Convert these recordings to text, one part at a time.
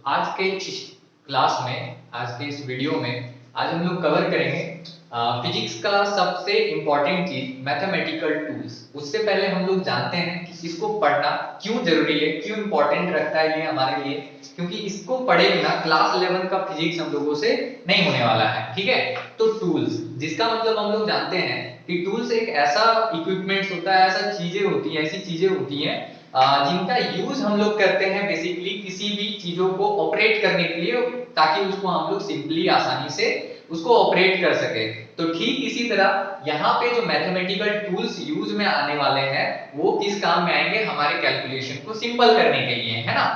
आज के इस क्लास में, आज के इस वीडियो में आज हम लोग कवर करेंगे फिजिक्स का सबसे इम्पोर्टेंट चीज मैथमेटिकल टूल्स। उससे पहले हम लोग जानते हैं कि इसको पढ़ना क्यों जरूरी है, क्यों इम्पोर्टेंट रखता है ये हमारे लिए, क्योंकि इसको पढ़े बिना क्लास 11 का फिजिक्स हम लोगों से नहीं होने वाला है। ठीक है, तो टूल्स जिसका मतलब हम लोग जानते हैं कि टूल्स एक ऐसा इक्विपमेंट्स होता है, ऐसा चीजें होती हैं, ऐसी चीजें होती हैं जिनका यूज हम लोग करते हैं बेसिकली किसी भी चीजों को ऑपरेट करने के लिए, ताकि उसको हम लोग सिंपली आसानी से उसको ऑपरेट कर सके। तो ठीक इसी तरह यहाँ पे जो मैथमेटिकल टूल्स यूज में आने वाले हैं वो किस काम में आएंगे, हमारे कैलकुलेशन को सिंपल करने के लिए, है ना।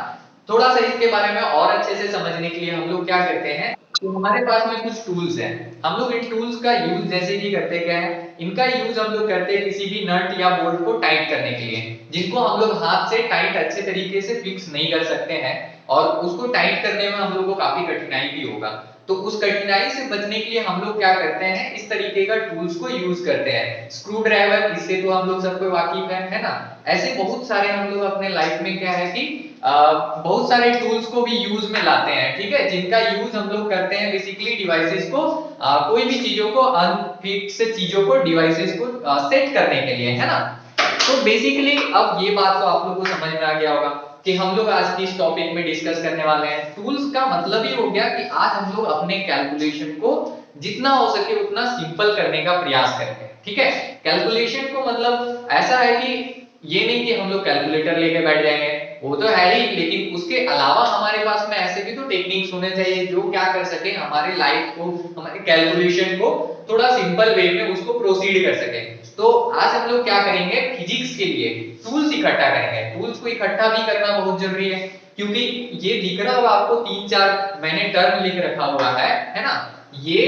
थोड़ा सा इसके बारे में और अच्छे से समझने के लिए हम लोग क्या करते हैं, तो हमारे पास में कुछ टूल्स हैं। हम लोग इन टूल्स का यूज जैसे कि करते क्या है, इनका यूज हम लोग करते हैं किसी भी नट या बोल्ट को टाइट करने के लिए, जिनको हम लोग हाथ से टाइट अच्छे तरीके से फिक्स नहीं कर सकते हैं, और उसको टाइट करने में हम लोग को काफी कठिनाई भी होगा। तो उस कठिनाई से बचने के लिए हम लोग क्या करते हैं, इस तरीके का टूल्स को यूज करते हैं। स्क्रू ड्राइवर, इससे तो हम लोग सबको वाकिफ है ना। ऐसे बहुत सारे हम लोग अपने लाइफ में क्या है कि बहुत सारे टूल्स को भी यूज में लाते हैं, ठीक है, जिनका यूज हम लोग करते हैं बेसिकली डिवाइसेस को, कोई भी चीजों को अनफिक्स चीजों को, डिवाइसेस को सेट करने के लिए, है ना। तो बेसिकली अब ये बात तो आप लोगों को समझ में आ गया होगा कि हम लोग आज की इस टॉपिक में डिस्कस करने वाले हैं। टूल्स का मतलब ही हो गया कि आज हम लोग अपने कैलकुलेशन को जितना हो सके उतना सिंपल करने का प्रयास करते हैं। ठीक है, कैलकुलेशन को मतलब ऐसा है कि ये नहीं कि हम लोग कैलकुलेटर लेके बैठ जाएंगे, वो तो है ही, लेकिन उसके अलावा हमारे पास में ऐसे भी तो टेक्निक्स होने चाहिए जो क्या कर सके, हमारे लाइफ को, हमारे कैलकुलेशन को थोड़ा सिंपल वे में उसको प्रोसीड कर सके। तो आज हम लोग क्या करेंगे, फिजिक्स के लिए टूल्स इकट्ठा करेंगे। टूल्स को इकट्ठा भी करना बहुत जरूरी है, क्योंकि ये दिख रहा होगा आपको 3-4 मैंने टर्म लिख रखा हुआ है ना। ये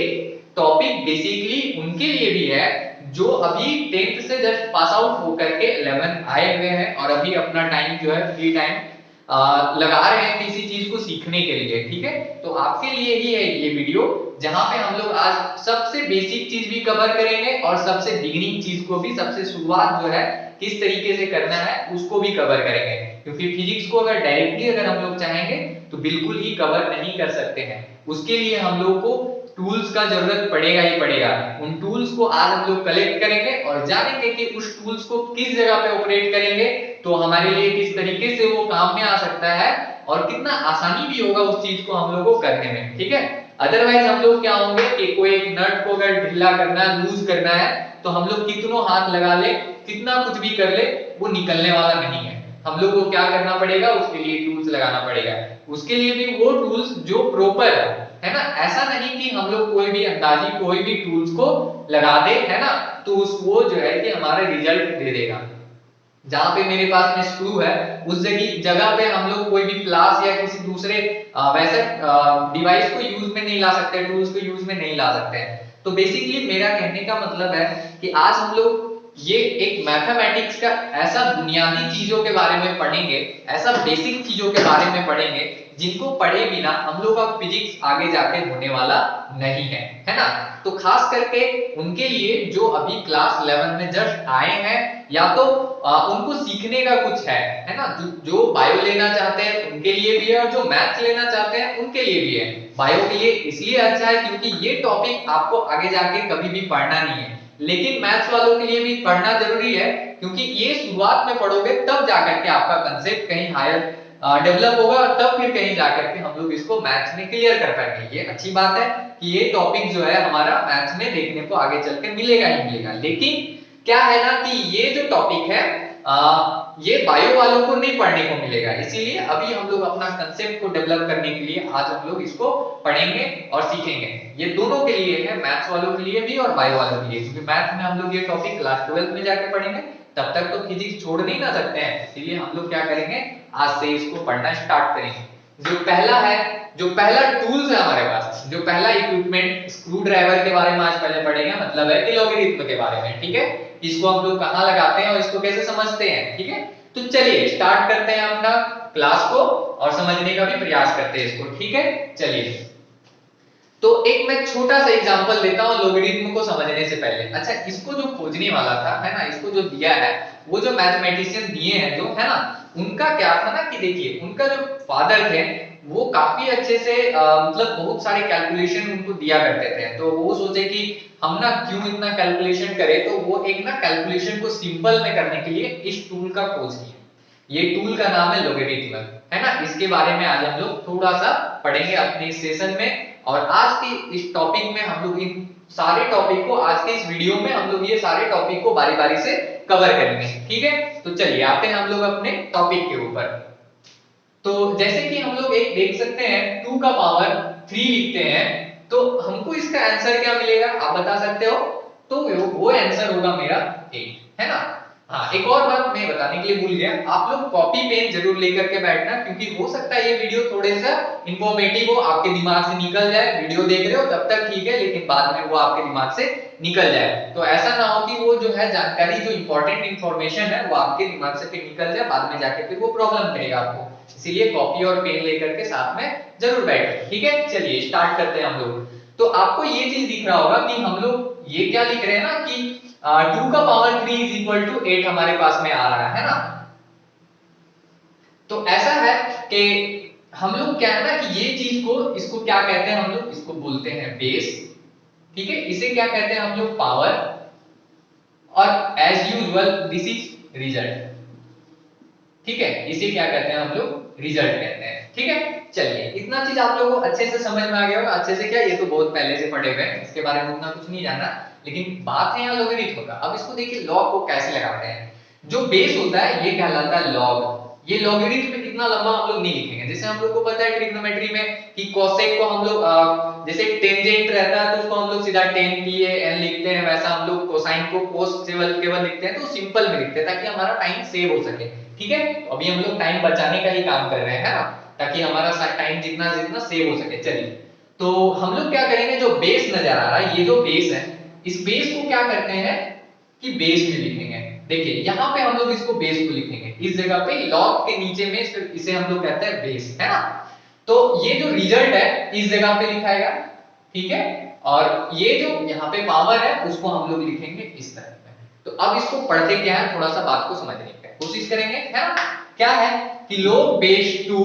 टॉपिक बेसिकली उनके लिए भी है जो अभी 10th से जस्ट पास आउट होकर के 11 आए हुए हैं और अभी अपना टाइम जो है फ्री टाइम लगा रहे हैं किसी चीज को सीखने के लिए। ठीक है, तो आपके लिए ही है ये वीडियो, जहां पे हम लोग आज सबसे बेसिक चीज भी कवर करेंगे और सबसे बिगिनिंग चीज को भी, सबसे शुरुआत जो है किस तरीके से करना है उसको भी कवर करेंगे। क्योंकि फिजिक्स को अगर डायरेक्टली अगर हम लोग चाहेंगे तो बिल्कुल ही कवर नहीं कर सकते हैं, उसके लिए हम लोग को टूल्स का जरूरत पड़ेगा ही पड़ेगा। उन टूल्स को आज हम लोग कलेक्ट करेंगे और जानेंगे कि उस टूल्स को किस जगह पे ऑपरेट करेंगे तो हमारे लिए किस तरीके से वो काम में आ सकता है और कितना आसानी भी होगा उस चीज को हम लोग को करने में। ठीक है, अदरवाइज हम लोग क्या होंगे कि कोई एक नट को अगर ढीला करना है, लूज करना है, तो हम लोग कितनों हाथ लगा ले, कितना कुछ भी कर ले, वो निकलने वाला नहीं है। हम लोग को क्या करना पड़ेगा, उसके लिए टूल्स लगाना पड़ेगा, उसके लिए भी वो टूल्स जो प्रॉपर है ना। ऐसा नहीं कि हम लोग कोई भी अंदाजी कोई भी टूल्स को लगा दे, है ना, तो वो जो है कि हमारा रिजल्ट दे देगा। जहां पे मेरे पास में स्क्रू है उस जगह पे हम लोग कोई भी प्लास या किसी दूसरे वैसे डिवाइस को यूज में नहीं ला सकते, टूल्स को यूज में नहीं ला सकते हैं। तो बेसिकली मेरा कहने का मतलब है कि आज हम लोग ये एक मैथमेटिक्स का ऐसा बुनियादी चीजों के बारे में पढ़ेंगे, ऐसा बेसिक चीजों के बारे में पढ़ेंगे जिनको पढ़े बिना हम लोग का फिजिक्स आगे जाके होने वाला नहीं है ना। तो खास करके उनके लिए जो अभी क्लास 11 में जस्ट आए हैं, या तो उनको सीखने का कुछ है ना, जो बायो लेना चाहते हैं उनके लिए भी है, और जो मैथ्स लेना चाहते हैं उनके लिए भी है। बायो के लिए इसलिए अच्छा है क्योंकि ये टॉपिक आपको आगे जाके कभी भी पढ़ना नहीं है, लेकिन मैथ्स वालों के लिए भी पढ़ना जरूरी है, क्योंकि ये शुरुआत में पढ़ोगे तब जाकर के आपका कंसेप्ट कहीं हायर डेवलप होगा, और तब फिर कहीं जाकर के हम लोग इसको मैथ्स में क्लियर कर पाएंगे। ये अच्छी बात है कि ये टॉपिक जो है हमारा मैथ्स में देखने को आगे चल के मिलेगा ही मिलेगा। लेकिन क्या है ना कि ये जो टॉपिक है ये बायो वालों को नहीं पढ़ने को मिलेगा, इसीलिए अभी हम लोग अपना कंसेप्ट को डेवलप करने के लिए आज हम लोग इसको पढ़ेंगे और सीखेंगे। ये दोनों के लिए है, मैथ्स वालों के लिए भी और बायो वालों के लिए, क्योंकि मैथ्स में हम लोग ये टॉपिक क्लास 12 में जाके पढ़ेंगे, तब तक तो फिजिक्स छोड़ नहीं ना सकते हैं, इसीलिए हम लोग क्या करेंगे, आज से इसको पढ़ना स्टार्ट करेंगे। जो पहला है, जो पहला टूल्स है हमारे पास, जो पहला इक्विपमेंट, स्क्रू ड्राइवर के बारे में आज पहले पढ़ेंगे, मतलब है कि लॉगरिथम के बारे में। ठीक है, इसको हम लोग कहाँ लगाते हैं और इसको कैसे समझते हैं। ठीक है, तो चलिए स्टार्ट करते हैं अपना क्लास को और समझने का भी प्रयास करते हैं इसको। ठीक है, चलिए। तो एक मैं छोटा सा एग्जांपल देता हूँ लोगरिथम को समझने से पहले। अच्छा, इसको जो खोजने वाला था है ना, इसको जो दिया है, वो जो मैथमेटिशियन दिए हैं जो है ना, उनका क्या था ना कि देखिए उनका जो फादर थे वो काफी अच्छे से मतलब बहुत सारे कैलकुलेशन उनको दिया करते थे। तो वो सोचे कि हम ना क्यों इतना कैलकुलेशन करें, तो वो एक ना कैलकुलेशन को सिंपल में करने के लिए इस टूल का खोज किया। ये टूल का नाम है लोगरिथम, है ना। इसके बारे में आज हम लोग थोड़ा सा पढ़ेंगे अपने इस सेशन में। और आज के इस टॉपिक में हम लोग इन सारे टॉपिक को, आज के इस वीडियो में हम लोग ये सारे टॉपिक को बारी बारी से कवर करेंगे, ठीक है। तो चलिए आते हैं हम लोग अपने टॉपिक के ऊपर। तो जैसे कि हम लोग एक देख सकते हैं 2 का पावर 3 लिखते हैं, तो हमको इसका आंसर क्या मिलेगा आप बता सकते हो? तो वो आंसर होगा मेरा 8, है ना। हाँ, एक और बात मैं बताने के लिए भूल गया, आप लोग कॉपी पेन जरूर लेकर के बैठना, क्योंकि हो सकता है ये वीडियो थोड़े सा इंफॉर्मेटिव हो, आपके दिमाग से निकल जाए। वीडियो देख रहे हो तब तक ठीक है, लेकिन बाद में वो आपके दिमाग से निकल जाए। तो ऐसा ना हो कि वो जो है जानकारी, जो इंपॉर्टेंट इंफॉर्मेशन है वो आपके दिमाग से फिर निकल जाए, बाद में जाके फिर वो प्रॉब्लम करेगा आपको। इसीलिए कॉपी और पेन लेकर के साथ में जरूर बैठे, ठीक है। चलिए स्टार्ट करते हैं हम लोग। तो आपको ये चीज दिख रहा होगा कि हम लोग ये क्या लिख रहे हैं ना कि 2 का पावर 3 इज इक्वल टू 8 हमारे पास में आ रहा है ना। तो ऐसा है कि हम लोग क्या है ना कि ये चीज को, इसको क्या कहते हैं हम लोग, इसको बोलते हैं बेस, ठीक है। इसे क्या कहते हैं हम लोग, पावर। और as usual this is result, ठीक है। इसे क्या कहते हैं हम लोग, रिजल्ट कहते हैं, ठीक है। चलिए इतना चीज आप लोगों को अच्छे से समझ में आ गया होगा। अच्छे से क्या, ये तो बहुत पहले से पढ़े हुए हैं, इसके बारे में उतना कुछ नहीं जानना, लेकिन बात है यहाँ लोगरिथम का। अब इसको देखिए लॉग को कैसे लगाते हैं। जो बेस होता है ये कहलाता है लॉग। ये लॉगरिथम में इतना लंबा हम लोग नहीं लिखेंगे। जैसे हम लोग को पता है ट्रिग्नोमेट्री में कि कोसेक को हम लोग जैसे टेंजेंट रहता है तो उसको हम लोग सीधा tan tan लिखते हैं, वैसा हम लोग कोसाइन को कोस केवल लिखते हैं, तो सिंपल में लिखते हैं ताकि हमारा टाइम सेव हो सके, ठीक है। तो अभी हम लोग टाइम बचाने का ही काम कर रहे हैं, है ना, ताकि हमारा टाइम जितना जितना सेव हो सके। चलिए तो हम लोग क्या करेंगे, जो बेस नजर आ रहा है, ये जो बेस है, इस बेस को क्या करते हैं कि बेस में लिखेंगे। देखिए यहाँ पे हम लोग इसको बेस को लिखेंगे, इस जगह पे लॉग के नीचे में इसे हम लोग कहते हैं बेस, है ना। तो ये जो रिजल्ट है इस जगह पे लिखाएगा, ठीक है। और ये जो यहाँ पे पावर है उसको हम लोग लिखेंगे इस तरह में। तो अब इसको पढ़ते क्या है, थोड़ा सा बात को समझने की कोशिश करेंगे, है ना। क्या है कि log base two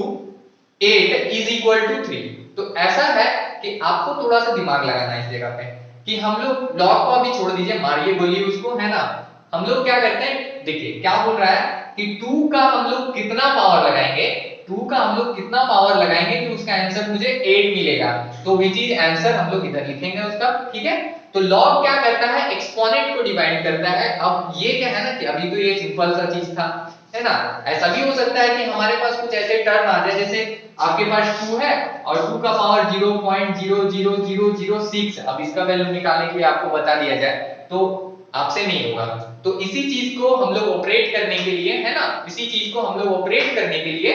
8 is equal to 3। तो ऐसा है कि आपको थोड़ा सा दिमाग लगाना है इस जगह पे कि हम लोग log को अभी छोड़ दीजिए, मारिए गोली उसको, है ना। हम लोग क्या करते हैं, देखिए क्या बोल रहा है कि 2 का हम लोग कितना पावर लगाएंगे, 2 का हम लोग कितना पावर लगाएंगे कि उसका आंसर मुझे 8 मिलेगा। तो वो चीज आंसर हम लोग इधर लिखेंगे उसका, ठीक है। तो log क्या करता है, एक्सपोनेंट को डिवाइड करता है। अब ये क्या है ना कि अभी तो ये सिंपल सा चीज था, है ना। ऐसा भी हो सकता है कि हमारे पास कुछ ऐसे टर्म आ जाए, जैसे आपके पास 2 है और 2 का पावर 0.00006, अब इसका वैल्यू निकालने के लिए आपको बता दिया जाए तो आपसे नहीं होगा। तो इसी चीज को हम लोग ऑपरेट करने के लिए, है ना, इसी चीज को हम लोग ऑपरेट करने के लिए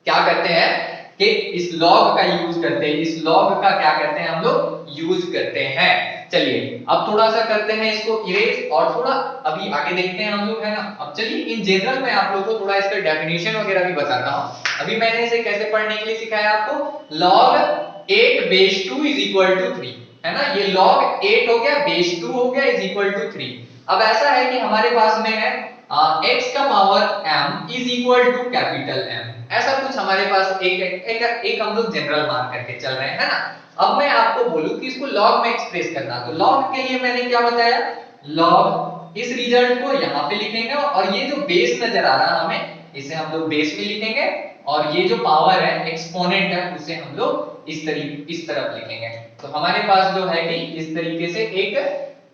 क्या करते हैं कि इस लॉग का यूज करते हैं। इस लॉग का क्या करते हैं हम लोग, यूज करते हैं। चलिए अब थोड़ा सा करते हैं इसको इरेज, और थोड़ा अभी आगे देखते हैं हम लोग, है ना। अब चलिए इन जनरल में आप लोग को थोड़ा इसका डेफिनेशन वगैरह भी बताता हूं। अभी मैंने इसे कैसे पढ़ने के लिए सिखाया आपको, log 8 base 2 is equal to 3, है ना। ये log 8 हो गया, बेस 2 हो गया, इज इक्वल टू 3। अब ऐसा है कि हमारे पास में है x का power m is equal to capital M, ऐसा कुछ हमारे पास एक हम लोग जनरल मान करके चल रहे हैं, है ना। अब मैं आपको बोलूं कि इसको लॉग में एक्सप्रेस करना, तो लॉग के लिए मैंने क्या बताया, लॉग इस रिजल्ट को यहाँ पे लिखेंगे और ये जो बेस नजर आ रहा है हमें, इसे हम लोग बेस में लिखेंगे, और ये जो पावर है, एक्सपोनेंट है, उसे हम लोग इस तरफ लिखेंगे। तो हमारे पास जो है कि इस तरीके से एक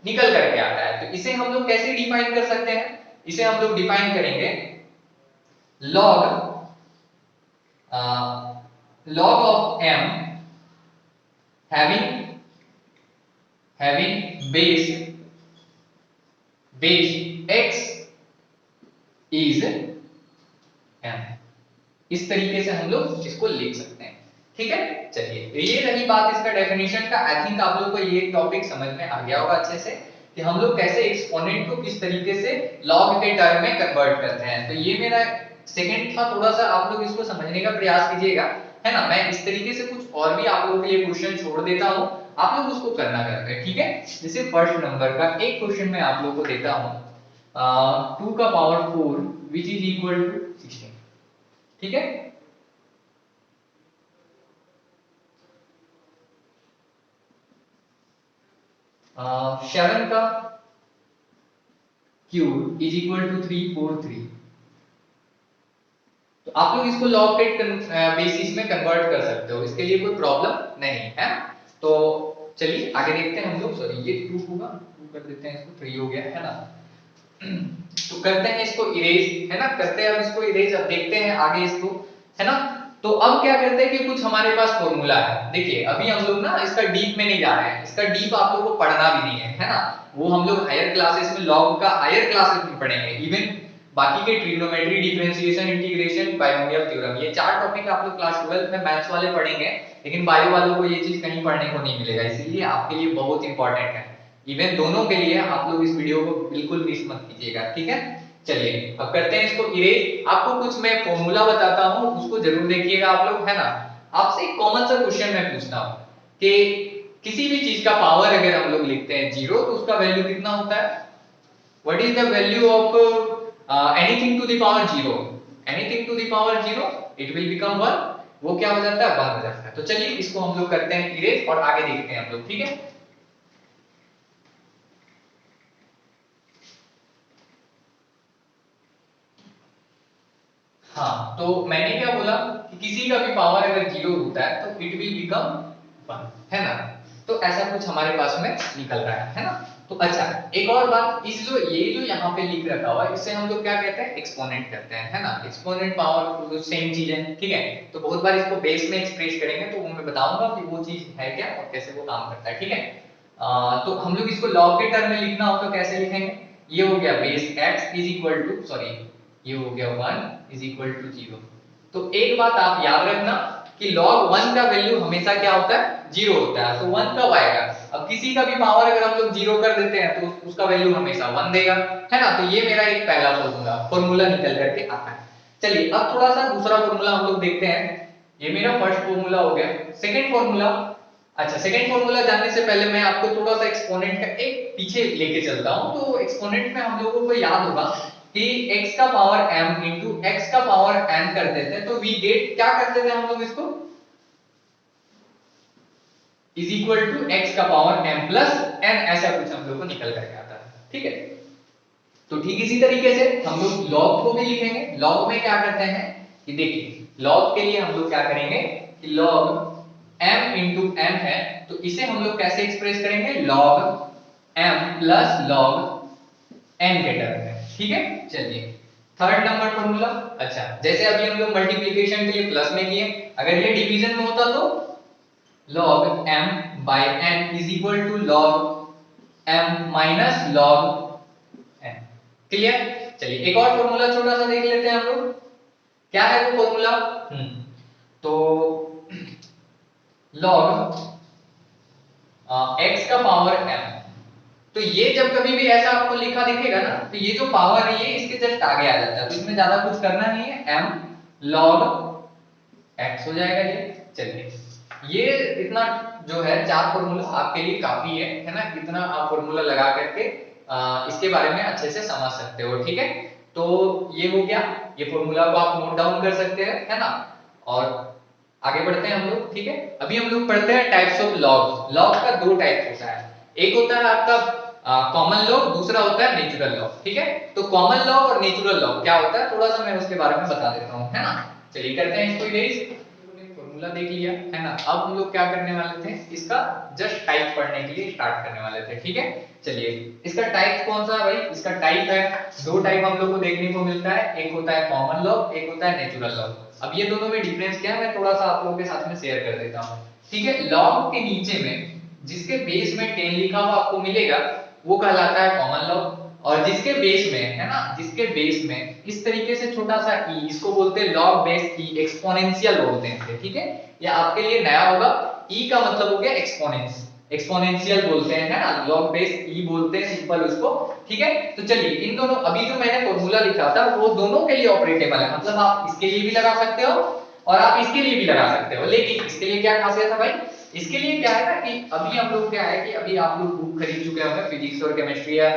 निकल करके आता है। तो इसे हम लोग कैसे डिफाइन कर सकते हैं, इसे हम लोग डिफाइन करेंगे log log of m having base x is m, इस तरीके से हम लोग इसको लिख सकते हैं, ठीक है। चलिए ये रही बात इसका डेफिनेशन का। आई थिंक आप लोग को ये टॉपिक समझ में आ गया होगा अच्छे से कि हम लोग कैसे एक्सपोनेंट को किस तरीके से लॉग के टर्म में कन्वर्ट करते हैं। तो ये मेरा सेकंड था, थोड़ा सा आप लोग इसको समझने का प्रयास कीजिएगा। है ना। मैं इस तरीके से कुछ और भी आप लोगों के लिए क्वेश्चन छोड़ देता हूँ, आप लोग उसको करना करते हैं, ठीक है। जैसे फर्स्ट नंबर का एक क्वेश्चन मैं आप लोगों को देता हूँ, 2 का power 4 which is equal to 16, ठीक है। 7 का क्यूब इज इक्वल टू 343। तो आप लोग इसको लॉग के बेसिस में कन्वर्ट कर सकते हो, इसके लिए कोई प्रॉब्लम नहीं है। तो चलिए आगे देखते हैं हम लोग। सॉरी ये 2 होगा, 2 कर देते हैं इसको, 3 हो गया है ना। तो करते हैं इसको इरेज, है ना, करते हैं अब इसको इरेज। अब देखते हैं आगे इसको, है ना। तो अब क्या करते हैं कि कुछ हमारे पास फॉर्मूला है। देखिए अभी हम लोग ना इसका डीप में नहीं जा रहे हैं, इसका डीप आप लोगों को पढ़ना भी नहीं है ना। वो हम लोग हायर क्लासेस में, लॉग का हायर क्लासेस में पढ़ेंगे। इवन बाकी के trigonometry, differentiation, integration, binomial theorem, ये 4 टॉपिक आप लोग क्लास 12 में मैथ्स वाले पढ़ेंगे, लेकिन बायो वालों को ये चीज कहीं पढ़ने को नहीं मिलेगा, इसलिए आपके लिए बहुत इंपॉर्टेंट है। इवन दोनों के लिए आप लोग इस वीडियो को बिल्कुल मिस मत कीजिएगा, ठीक है। चलिए अब करते हैं इसको इरेज। आपको कुछ मैं फॉर्मूला बताता हूं, उसको जरूर देखिएगा आप लोग, है ना। आपसे एक कॉमन सा क्वेश्चन मैं पूछता हूं कि किसी भी चीज का पावर अगर हम लोग लिखते हैं 0 तो उसका वैल्यू कितना होता है। What is the value of anything to the power 0? Anything to the power 0 it will become 1। वो क्या हो जाता है, 1 हो जाता है। तो चलिए इसको हम लोग करते हैं इरेज और आगे देखते हैं हम लोग, ठीक है। हाँ तो मैंने क्या बोला कि किसी का भी पावर अगर 0 होता है तो इट विल बिकम 1, है ना। तो ऐसा कुछ हमारे पास में निकल रहा है ना। तो अच्छा एक और बात, इस जो ये जो यहाँ पे लिख रखा हुआ है इसे हम लोग क्या कहते हैं, एक्सपोनेंट कहते हैं, है ना। एक्सपोनेंट पावर तो सेम चीज है, ठीक है। तो बहुत बार इसको बेस में एक्सप्रेस करेंगे तो वो मैं बताऊंगा कि वो चीज है क्या और कैसे वो काम करता है, ठीक है। तो हम लोग इसको लॉग के टर्म में लिखना हो तो कैसे लिखेंगे। ये हो गया base x is equal to, sorry ये हो गया 1 इज इक्वल टू 0। तो एक बात आप याद रखना कि log 1 का वैल्यू हमेशा क्या होता है, 0 होता है। तो 1 कब आएगा, अब किसी का भी पावर अगर हम लोग 0 कर देते हैं तो उसका वैल्यू हमेशा 1 देगा, है ना। तो ये मेरा एक पहला फॉर्मूला निकल करके आता है। चलिए अब थोड़ा सा दूसरा फॉर्मूला हम लोग देखते हैं। ये मेरा फर्स्ट फॉर्मूला हो गया। सेकंड फॉर्मूला, अच्छा सेकंड फॉर्मूला जानने से पहले मैं आपको थोड़ा सा एक्सपोनेंट का एक पीछे लेके चलता हूं। तो एक्सपोनेंट में हम लोगों को याद होगा कि x का पावर m इंटू x का पावर n कर देते हैं तो वी गेट, क्या करते थे हम लोग इसको, इज इक्वल टू x का पावर m प्लस n, ऐसा कुछ हम लोग को निकल करके आता है, ठीक है। तो ठीक इसी तरीके से हम लोग log को भी लिखेंगे। log में क्या करते हैं कि देखिए log के लिए हम लोग क्या करेंगे कि log m इंटू n है तो इसे हम लोग कैसे एक्सप्रेस करेंगे, log m plus log n के टर्म में, ठीक है। चलिए थर्ड नंबर फॉर्मूला, अच्छा जैसे अभी हम लोग मल्टीप्लिकेशन के लिए प्लस में किए, अगर ये डिवीजन में होता तो log m by n is equal to log m minus log n, clear. चलिए एक और फॉर्मूला छोटा सा देख लेते हैं हम लोग, क्या है वो फॉर्मूला, तो log x का पावर m। तो ये जब कभी भी ऐसा आपको लिखा दिखेगा ना तो ये जो पावर है ये इसके जस्ट आगे आ जाता है, तो इसमें ज्यादा कुछ करना नहीं है, m log x हो जाएगा ये। चलिए ये इतना जो है 4 फॉर्मूला आपके लिए काफी है ना। इतना आप फॉर्मूला लगा करके इसके बारे में अच्छे से समझ सकते हो, ठीक है। तो ये हो गया, ये फॉर्मूला को आप नोट डाउन कर सकते हैं, है ना। और आगे बढ़ते हैं हम लोग, ठीक है। अभी हम लोग पढ़ते हैं टाइप्स ऑफ लॉग। लॉग का 2 टाइप होता है, एक होता है आपका कॉमन लॉग, दूसरा होता है नेचुरल लॉग, ठीक है। तो कॉमन लॉग और नेचुरल लॉग क्या होता है थोड़ा सा मैं उसके बारे में बता देता हूँ, है ना। चलिए करते हैं इसको इरेज। फॉर्मूला देख लिया है ना। अब हम लोग क्या करने वाले थे, इसका जस्ट टाइप पढ़ने के लिए स्टार्ट करने वाले थे, ठीक है। चलिए इसका टाइप कौन सा है भाई, इसका टाइप है, 2 टाइप हम लोग को देखने को मिलता है, एक होता है कॉमन लॉग, एक होता है नेचुरल लॉग। अब ये दोनों में डिफरेंस क्या है मैं थोड़ा सा आप लोगों के साथ में शेयर कर देता हूँ, ठीक है। लॉग के नीचे में जिसके बेस में 10 लिखा हुआ आपको मिलेगा वो कहलाता है कॉमन लॉग, और जिसके बेस में, है ना, जिसके बेस में इस तरीके से छोटा सा e, इसको बोलते हैं लॉग बेस e, एक्सपोनेंशियल बोलते हैं इसे, ठीक है। ये आपके लिए नया होगा, e का मतलब हो गया एक्सपोनेंस, एक्सपोनेंशियल बोलते हैं, है ना, लॉग बेस e बोलते हैं सिंपल उसको, ठीक है। तो चलिए इन दोनों, अभी जो मैंने फॉर्मूला लिखा था वो दोनों के लिए ऑपरेटेबल है, मतलब आप इसके लिए भी लगा सकते हो और आप इसके लिए भी लगा सकते हो। लेकिन इसके लिए क्या खासियत है भाई, इसके लिए क्या है ना कि अभी हम लोग क्या है कि अभी आप लोग बुक खरीद चुके होंगे फिजिक्स और केमिस्ट्री या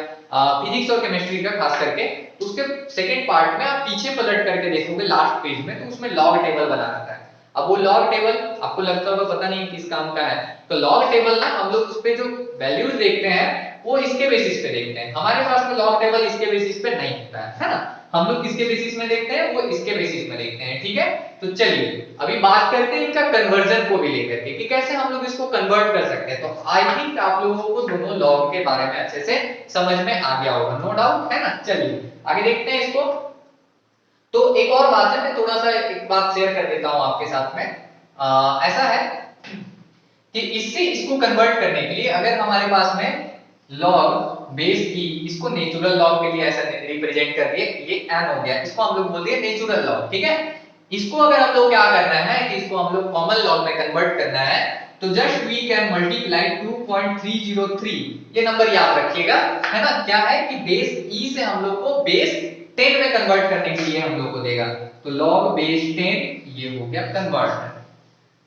फिजिक्स और केमिस्ट्री का खास करके, तो उसके सेकंड पार्ट में आप पीछे पलट करके देखोगे लास्ट पेज में, तो उसमें लॉग टेबल बना रहता है। अब वो लॉग टेबल आपको लगता होगा पता नहीं किस काम का है, तो लॉग टेबल ना हम लोग उस पे जो वैल्यूज देखते हैं वो इसके बेसिस पे देखते हैं। हमारे पास में लॉग टेबल इसके बेसिस पे नहीं होता है ना, हम लोग किसके बेसिस में देखते हैं, वो इसके बेसिस में देखते हैं। ठीक है, तो चलिए अभी बात करते हैं इनका कन्वर्जन को भी लेकर के कि कैसे हम लोग इसको कन्वर्ट कर सकते हैं। तो आई थिंक आप लोगों को दोनों लॉग के बारे में अच्छे से समझ में आ गया होगा, नो डाउट, है ना। चलिए आगे देखते हैं इसको। तो एक और बात है, मैं थोड़ा सा एक बात शेयर कर देता हूं आपके साथ में। ऐसा है कि इससे इसको कन्वर्ट करने के लिए अगर हमारे पास में log बेस e, इसको नेचुरल लॉग के लिए ऐसा रिप्रेजेंट कर दिए, ये n हो गया, इसको हम लोग बोल दिए नेचुरल लॉग। ठीक है, इसको अगर हम लोग क्या करना है कि इसको हम लोग कॉमन लॉग में कन्वर्ट करना है, तो जस्ट वी कैन मल्टीप्लाई 2.303, ये नंबर याद रखिएगा, है ना। क्या है कि बेस e से हम लोग को बेस 10 में कन्वर्ट करने के लिए हम लोग को देगा, तो log बेस 10 ये हो गया कन्वर्ट।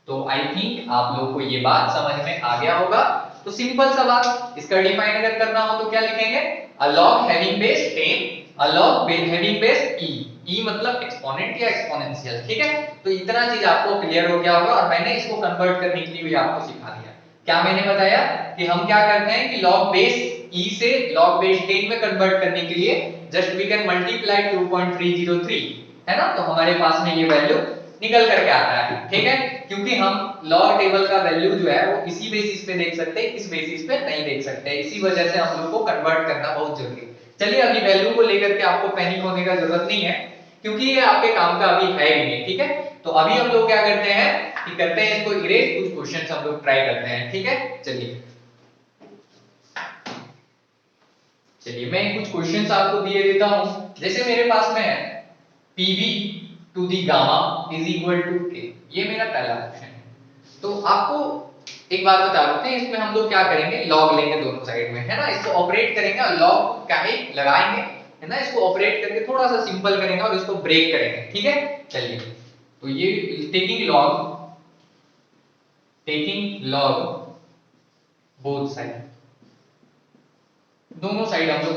तो आई थिंक आप लोग को ये बात समझ में आ गया होगा। तो सिंपल सा बात, इसका डिफाइन अगर करना हो तो क्या लिखेंगे, a log having base 10, a log having base e, e मतलब एक्सपोनेंट या एक्सपोनेंशियल। ठीक है, तो इतना चीज आपको क्लियर हो गया होगा, और मैंने इसको कन्वर्ट करने के लिए भी आपको सिखा दिया। क्या मैंने बताया कि हम क्या करते हैं कि लॉग बेस e से लॉग बेस 10 में कन्वर्ट करने के लिए जस्ट वी कैन मल्टीप्लाई 2.303, है ना, तो हमारे पास में ये वैल्यू निकल करके आता है। ठीक है, क्योंकि हम लॉग टेबल का वैल्यू जो है वो इसी बेसिस पे देख सकते हैं, इस बेसिस पे नहीं देख सकते, इसी वजह से हम लोग को कन्वर्ट करना बहुत जरूरी है। चलिए अभी वैल्यू को लेकर के आपको पैनिक होने का जरूरत नहीं है, क्योंकि ये आपके काम का अभी है ही नहीं। ठीक है, तो अभी हम लोग क्या करते हैं कि करते हैं इसको इरेज, कुछ क्वेश्चंस हम लोग ट्राई करते हैं। ठीक है, चलिए मैं कुछ क्वेश्चंस आपको दिए देता हूं। जैसे मेरे पास में है pv to the gamma is equal to k, ये मेरा पहला क्वेश्चन है। तो आपको एक बात बता देते हैं, इसमें हम लोग क्या करेंगे, लॉग लेंगे दोनों साइड में, है ना, इसको ऑपरेट करेंगे और लॉग का ही लगाएंगे, है ना, इसको ऑपरेट करके थोड़ा सा सिंपल करेंगे और इसको ब्रेक करेंगे। ठीक है, चलिए तो ये टेकिंग लॉग बोथ साइड, दोनों साइड हम लोग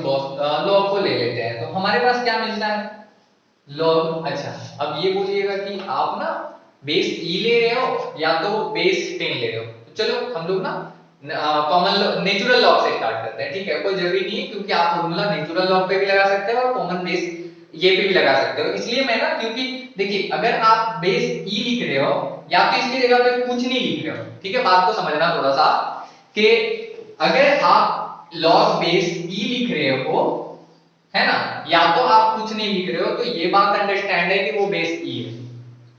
लॉग को ले लेते हैं, तो हमारे पास क्या मिलता है लॉग। अच्छा, अब ये बोलिएगा कि आप ना बेस e ले रहे हो या तो बेस 10 ले रहे हो, तो चलो हम लोग ना कॉमन नेचुरल लॉग से स्टार्ट करते हैं। ठीक है, कोई जरूरी नहीं है, क्योंकि आप फॉर्मूला नेचुरल लॉग पे भी लगा सकते हो और कॉमन बेस ये पे भी लगा सकते हो। इसलिए मैं ना, क्योंकि देखिए अगर आप बेस e लिख रहे हो या तो इसकी जगह पे कुछ नहीं लिख रहे हो, ठीक है, बात को समझना थोड़ा सा, कि अगर आप log बेस e लिख रहे हो, है ना, या तो आप कुछ नहीं लिख रहे हो, तो ये बात अंडरस्टैंड है कि वो बेस e है।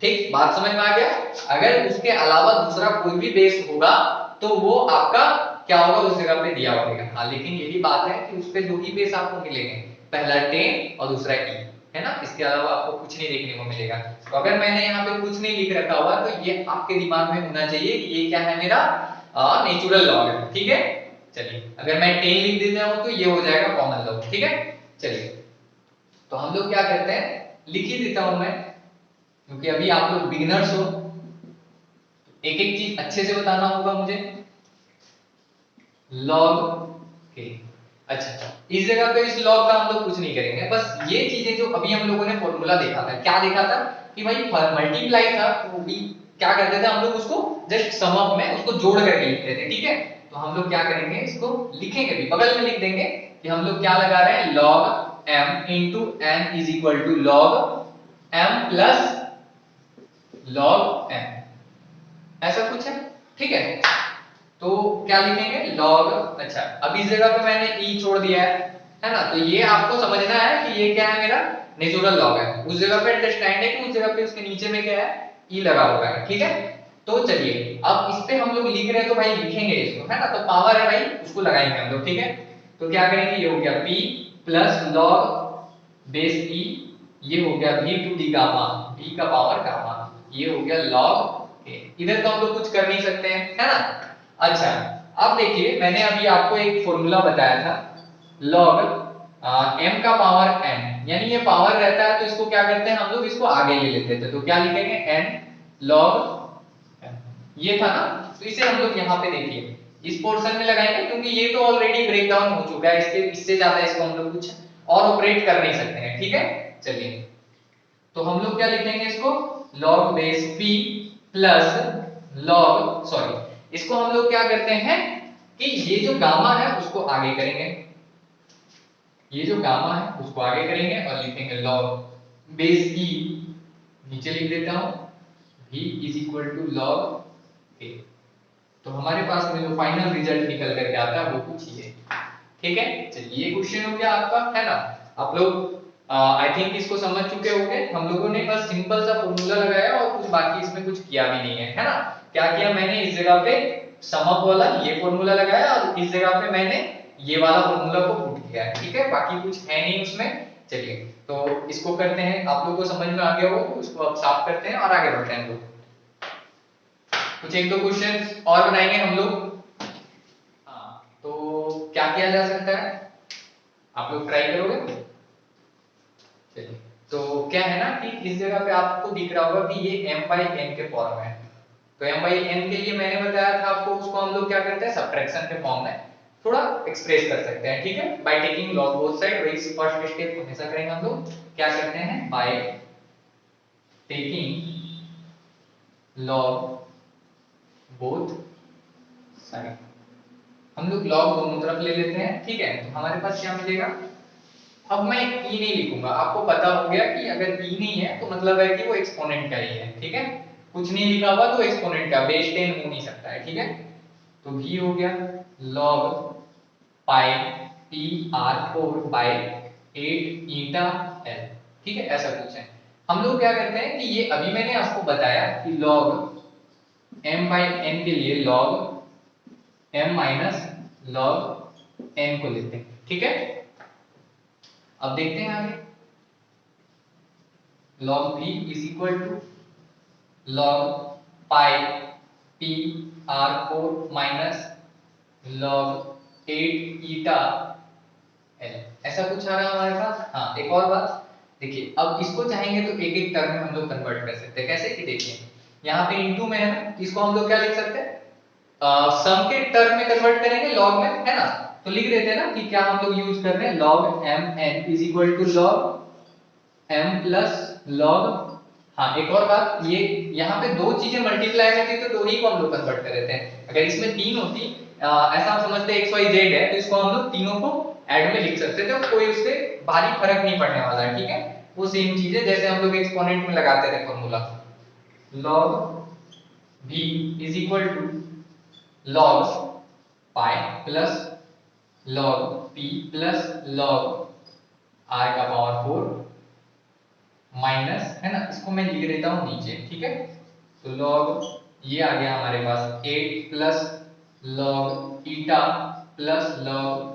ठीक, बात समझ में आ गया। अगर उसके अलावा दूसरा कोई भी बेस होगा तो वो आपका क्या होगा, उस जगह पे दिया होगा। हाँ, लेकिन यही बात है कि उस पे दो ही बेस आपको मिलेंगे, पहला 10 और दूसरा e, है ना, इसके अलावा आपको कुछ नहीं देखने को मिलेगा। तो अगर मैंने यहाँ पे कुछ नहीं लिख रखा हुआ तो ये आपके दिमाग में होना चाहिए कि ये क्या है, मेरा नेचुरल लॉग है। ठीक है, चलिए अगर मैं 10 लिख देता हूं तो ये हो जाएगा कॉमन लॉग। ठीक है, चलिए तो हम लोग क्या करते हैं, लिख ही देता हूं मैं, क्योंकि अभी आप लोग बिगिनर्स हो, एक एक चीज अच्छे से बताना होगा मुझे। लॉग के, अच्छा इस जगह पे इस लॉग का हम लोग कुछ नहीं करेंगे, बस ये चीजें जो अभी हम लोगों ने फॉर्मूला देखा था, क्या देखा था कि भाई मल्टीप्लाई था, तो भी क्या करते थे हम लोग, उसको जस्ट सम अप में उसको जोड़ करके लिखते थे। ठीक है, तो हम लोग क्या करेंगे, इसको लिखेंगे भी, बगल में लिख देंगे कि हम लोग क्या लगा रहे हैं, log m into n is equal to log m plus log m, ऐसा कुछ है। ठीक है, तो क्या लिखेंगे log, अच्छा अब इस जगह पे मैंने e छोड़ दिया है ना, तो ये आपको समझना है कि ये क्या है, मेरा नेचुरल लॉग है। उस जगह पे अंडरस्टैंड है कि उस जगह पे उसके नीचे में क्या है, e लगा हुआ है। ठीक है, तो चलिए अब इस पे हम लोग लिख रहे हैं तो भाई लिखेंगे इसको, है ना, तो पावर है भाई, उसको लगाएंगे हम लोग। ठीक है, तो क्या करेंगे, ये हो गया p plus log base e, ये हो गया v to the gamma, v का पावर गामा, ये हो गया log a। इधर तो हम लोग कुछ कर नहीं सकते हैं, है ना। अच्छा अब देखिए, मैंने अभी आपको एक फॉर्मूला बताया था log m का पावर n, यानी ये पावर रहता है तो इसको क्या करते हैं हम लोग, इसको आगे ले लेते थे, तो क्या लिखेंगे n लॉग ये था ना, तो इसे हम लोग यहाँ पे देखिए इस पोर्शन में लगाएंगे क्योंकि ये तो ऑलरेडी ब्रेक डाउन हो चुका है, इससे ज्यादा इसको हम लोग कुछ और ऑपरेट कर नहीं सकते हैं, ठीक है। चलिए तो हम लोग क्या लिखेंगे इसको, log base p plus log, sorry इसको हम लोग क्या करते हैं कि ये जो गामा है उसको आगे करेंगे, ये जो गामा है उसको आगे करेंगे और लिखेंगे log बेस p, नीचे लिख देता हूं v is equal to log a। तो हमारे पास में जो फाइनल रिजल्ट निकल करके आता है वो कुछ ये, ठीक है। चलिए ये क्वेश्चन हो गया आपका, है ना। आप लोग आई थिंक इसको समझ चुके होंगे। हम लोगों ने बस सिंपल सा फॉर्मूला लगाया और कुछ बाकी इसमें कुछ किया भी नहीं है ना। क्या किया मैंने, इस जगह पे सम अप वाला ये फॉर्मूला लगाया और इस जगह पे मैंने ये वाला फॉर्मूला को पुट किया है, ठीक है। बाकी कुछ है नहीं उसमें। चलिए तो इसको करते हैं, आप लोगों को समझ में आ गया हो तो इसको अब साफ करते हैं और आगे बढ़ते हैं। लोग कुछ एक दो क्वेश्चन और बनाएंगे हम लोग। हाँ तो क्या किया जा सकता है, आप लोग ट्राई करोगे। चलिए तो क्या है ना कि इस जगह पे आपको दिख रहा होगा कि ये m by n के फॉर्म है। तो m by n के लिए मैंने बताया था आपको, उसको हम लोग क्या करते हैं सब्ट्रैक्शन के फॉर्म में थोड़ा एक्सप्रेस कर सकते हैं, ठीक है, by taking log both side. वही फर्स्ट स्टेप हमेशा करेंगे हम लोग, क्या करते हैं by taking log both side. हम लोग log दोनों तरफ ले लेते हैं, ठीक है। तो हमारे पास क्या मिलेगा, अब मैं e नहीं लिखूंगा, आपको पता हो गया कि अगर e नहीं है तो मतलब है कि वो एक्सपोनेंट का ही है, ठीक है। कुछ नहीं लिखा हुआ तो एक्सपोनेंट का, बेस 10 हो नहीं सकता है, ठीक है। तो v हो गया log pi p r4 bye 8 eta l, ठीक है। ऐसा कुछ है। हम लोग क्या करते हैं कि ये अभी मैंने आपको बताया कि log m by n के लिए log m minus log n को लेते हैं, ठीक है। अब देखते हैं आगे, log v is equal to log pi p r4 minus log 8 eta l, ऐसा कुछ आ रहा है हमारे पास। हाँ एक और बात देखिए, अब इसको चाहेंगे तो एक एक टर्म में हम लोग कन्वर्ट कर सकते हैं। कैसे कि देखिए यहाँ पे इनटू में है ना, इसको हम लोग क्या लिख सकते हैं सम के टर्म में कन्वर्ट करेंगे लॉग में, है ना। तो लिख देते हैं ना कि क्या हम लोग यूज कर रहे हैं log m n is equal to log m plus log, हाँ एक और बात, ये यहाँ पे दो चीजें मल्टीप्लाई में थी तो दो ही को हम लोग कन्वर्ट कर देते हैं। अगर इसमें तीन होती ऐसा हम समझते हैं x y z है तो इसको हम लोग तीनों को ऐड में लिख सकते थे, कोई उससे भारी फर्क नहीं पड़ने वाला है, ठीक है। वो सेम चीज है जैसे हम लोग एक्सपोनेंट में लगाते थे formula, log v is equal to log pi plus log p plus log r का पावर 4 माइनस, है ना, इसको मैं लिख देता हूं नीचे, ठीक है। तो log ये आ गया हमारे पास 8 प्लस log ईटा प्लस log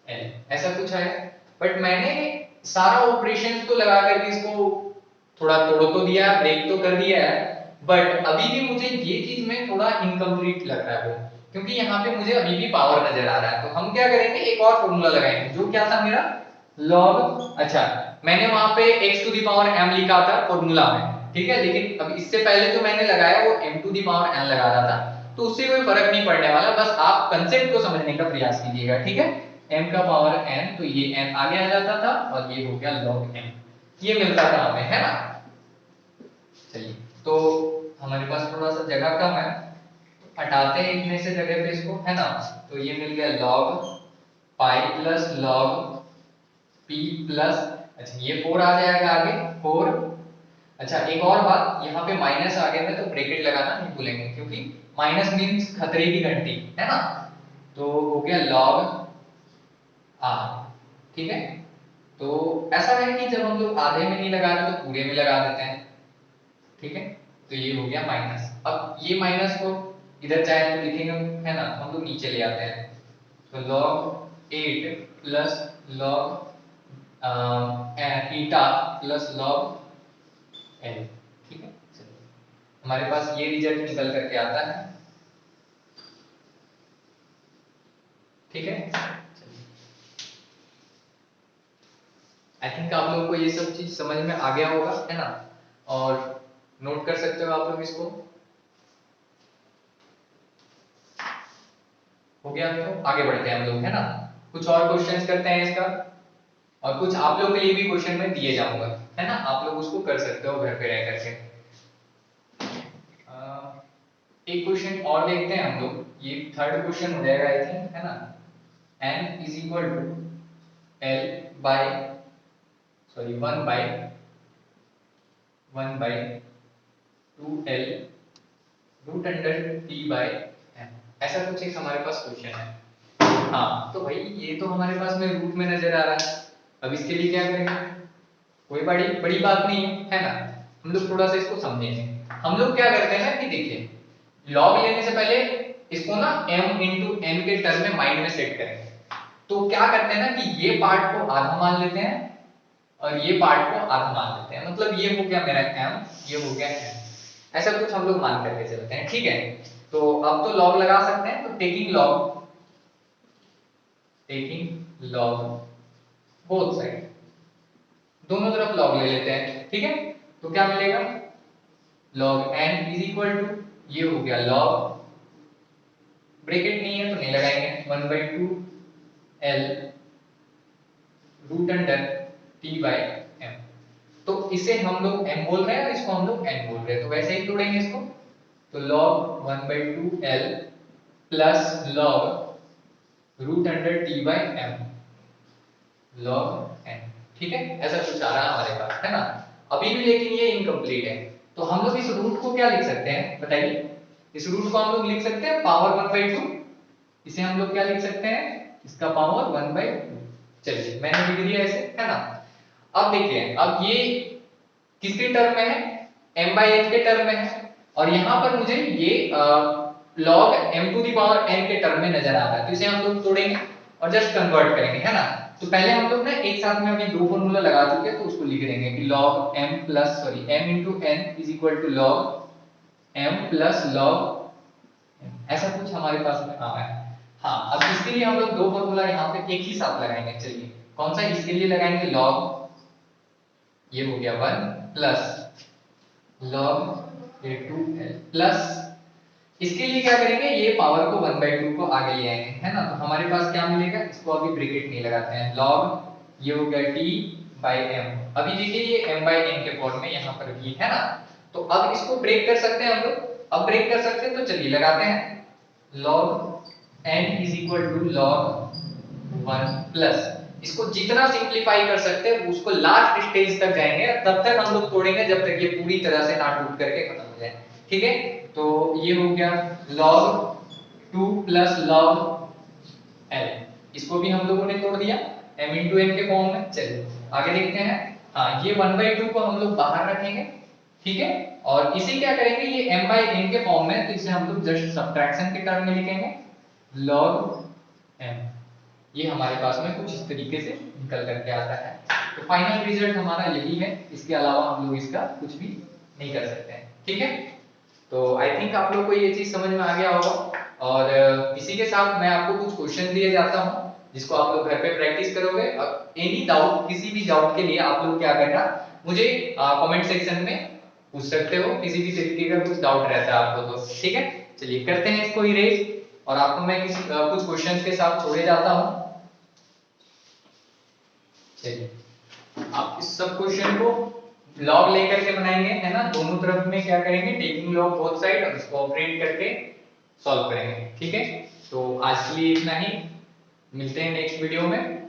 l, ऐसा कुछ है। बट मैंने सारा ऑपरेशन तो लगा करके इसको थोड़ा तोड़ तो दिया, ब्रेक तो कर दिया है, बट अभी भी मुझे ये चीज में थोड़ा इनकम्प्लीट लग रहा है वो, क्योंकि यहाँ पे मुझे अभी भी पावर नजर आ रहा है। तो हम क्या करेंगे, एक और फॉर्मूला लगाएंगे जो क्या था मेरा log, अच्छा मैंने वहां पे x to the power m लिखा था फॉर्मूला में, ठीक है। लेकिन अब इससे पहले जो मैंने लगाया वो m to the power n लगा रहा था, तो उससे कोई फर्क नहीं पड़ने वाला, बस आप कंसेप्ट को समझने का प्रयास कीजिएगा, ठीक है। m का पावर n, तो ये n आगे आ जाता था और ये हो गया log m, ये मिलता था हमें, है ना। चलिए तो हमारे पास थोड़ा सा जगह कम है, हटाते हैं इतने से जगह पे इसको, है ना। तो ये मिल गया log pi plus log p plus, अच्छा ये 4 आ जाएगा आगे 4। अच्छा एक और बात, यहाँ पे माइनस आगे में तो ब्रैकेट लगाना नहीं भूलेंगे, क्योंकि माइनस मींस खतरे की घंटी, है ना। तो हो गया log r, ठीक है। तो ऐसा है कि जब हम लोग आधे में नहीं लगा रहे तो पूरे में लगा देते हैं, ठीक है। तो ये हो गया माइनस, अब ये माइनस को इधर चाहे तो लिखेंगे, है ना, हम लोग नीचे ले आते हैं। तो log 8 प्लस log ईटा प्लस log l, ठीक है। चलिए हमारे पास ये रिजल्ट निकल करके आता है, ठीक है। आई थिंक आप लोगों को ये सब चीज समझ में आ गया होगा, है ना। और नोट कर सकते हो आप लोग इसको। हो गया, तो आगे बढ़ते हैं हम लोग, है ना। कुछ और क्वेश्चंस करते हैं इसका, और कुछ आप लोग के लिए भी क्वेश्चन मैं दिए जाऊंगा, है ना, आप लोग उसको कर सकते हो घर पे रह करके। एक क्वेश्चन और देखते हैं हम लोग, ये थर्ड क्वेश्चन हो जाएगा आई थिंक, है ना। n is equal to l by sorry 1 by 2l root under t by m, ऐसा कुछ एक हमारे पास क्वेश्चन है। हाँ तो भाई ये तो हमारे पास में रूट में नजर आ रहा है, अब इसके लिए क्या करेंगे, कोई बड़ी बड़ी बात नहीं है ना। हम लोग थोड़ा सा इसको समझेंगे। हम लोग क्या करते हैं ना कि देखिए, लॉग लेने से पहले इसको ना m इंटू n के टर्म में माइंड में सेट करेंगे। तो क्या करते हैं ना कि ये पार्ट को आधा मान लेते हैं और ये पार्ट को आधा मान लेते हैं, मतलब ये हो गया मेरा m, ये हो गया n, ऐसा कुछ हम लोग मान करके चलते हैं, ठीक है। तो अब तो लॉग लगा सकते हैं, तो टेकिंग लॉग बोथ साइड, दोनों तरफ लॉग ले लेते हैं, ठीक है। तो क्या मिलेगा, log n is equal to, ये हो गया log, ब्रैकेट नहीं है तो नहीं लगाएंगे, 1/2 l root under t by m। तो इसे हम लोग m बोल रहे हैं और इसको हम लोग n बोल रहे हैं, तो वैसे ही तोड़ेंगे इसको। तो log 1/2 l plus log root under t by m log n, ठीक है, ऐसा कुछ आ रहा है हमारे पास, है ना। अभी भी लेकिन ये इनकम्प्लीट है, तो हम लोग इस रूट को क्या लिख सकते हैं बताइए। इस रूट को हम लोग लिख सकते हैं पावर 1/2, इसे हम लोग क्या लिख सकते हैं, इसका पावर 1/2। चलिए मैंने लिख दिया ऐसे, है ना। अब देखिए, अब ये किसके टर्म में है, m/n के टर्म में है, और यहां पर मुझे ये log m to the power n के टर्म में नजर आ रहा है, तो इसे हम लोग तोड़ेंगे और जस्ट कन्वर्ट करेंगे, है ना। तो पहले हम लोग ना एक साथ में अभी दो फॉर्मूला लगा चुके हैं, तो उसको लिख देंगे कि log m plus sorry m into n is equal to log m plus log m, ऐसा कुछ हमारे पास में आ रहा है। हाँ अब इसके लिए हम लोग दो फॉर्मूला यहाँ पे एक ही साथ लगाएंगे, चलिए कौन सा, इसके लिए लगाएंगे log, ये हो गया 1 प्लस log ये 2l प्लस, इसके लिए क्या करेंगे, ये पावर को 1/2 को आगे ले आएंगे, है ना। तो हमारे पास क्या मिलेगा, इसको अभी ब्रैकेट नहीं लगाते हैं, log ये हो गया t बाय m, अभी देखिए ये m बाय n के फॉर्म में यहाँ पर भी है ना। तो अब इसको ब्रेक कर सकते हैं हम लोग, अब ब्रेक कर सकते हैं, तो चलिए लगाते हैं log n is equal to log 1 plus, इसको जितना सिंप्लीफाई कर सकते हैं उसको लास्ट स्टेज तक जाएंगे, तब तक हम लोग तोड़ेंगे जब तक ये पूरी तरह से ना टूट करके खत्म हो जाए, ठीक है। तो ये हो गया log 2 प्लस log l, इसको भी हम लोगों ने तोड़ दिया m इंटू n के फॉर्म में। चलिए आगे देखते हैं। हाँ ये 1/2 को हम लोग बाहर रखेंगे, ठीक है, और इसे क्या करेंगे, ये m बाय n के फॉर्म में, तो इसे हम लोग जस्ट सब्ट्रैक्शन के टर्म में लिखेंगे log m, ये हमारे पास में कुछ इस तरीके से निकल करके आता है। तो फाइनल रिजल्ट हमारा यही है, इसके अलावा हम लोग इसका कुछ भी नहीं कर सकते हैं, ठीक है। तो आई थिंक आप लोग को ये चीज समझ में आ गया होगा, और इसी के साथ मैं आपको कुछ क्वेश्चन दिए जाता हूँ जिसको आप लोग घर पे प्रैक्टिस करोगे, और एनी डाउट, किसी भी डाउट के लिए आप लोग क्या करना, मुझे कमेंट सेक्शन में पूछ सकते हो, किसी भी तरीके का कुछ डाउट रहता है आपको तो, ठीक है। चलिए करते हैं इसको इरेज, और आपको मैं कुछ क्वेश्चंस के साथ छोड़े जाता हूँ। चलिए आप इस सब क्वेश्चन को लॉग लेकर के बनाएंगे, है ना, दोनों तरफ में क्या करेंगे, टेकिंग लॉग बोथ साइड, और इसको ऑपरेट करके सॉल्व करेंगे, ठीक है। तो आज के लिए इतना ही, मिलते हैं नेक्स्ट वीडियो में।